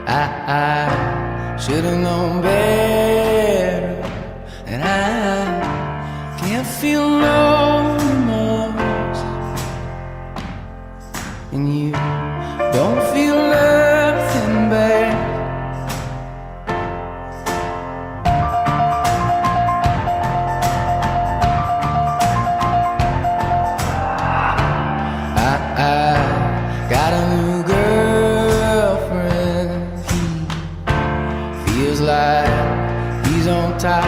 I should have known better, and I can't feel no remorse, and you don't feel nothing bad. I got a new girlfriend. He feels like he's on top,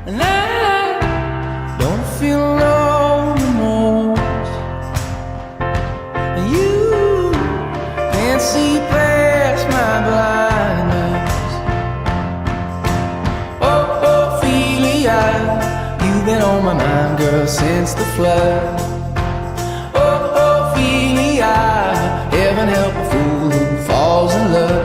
and I don't feel no remorse. And you can't see past my blindness. Oh, Ophelia, you've been on my mind, girl, since the flood. Heaven help a fool who falls in love.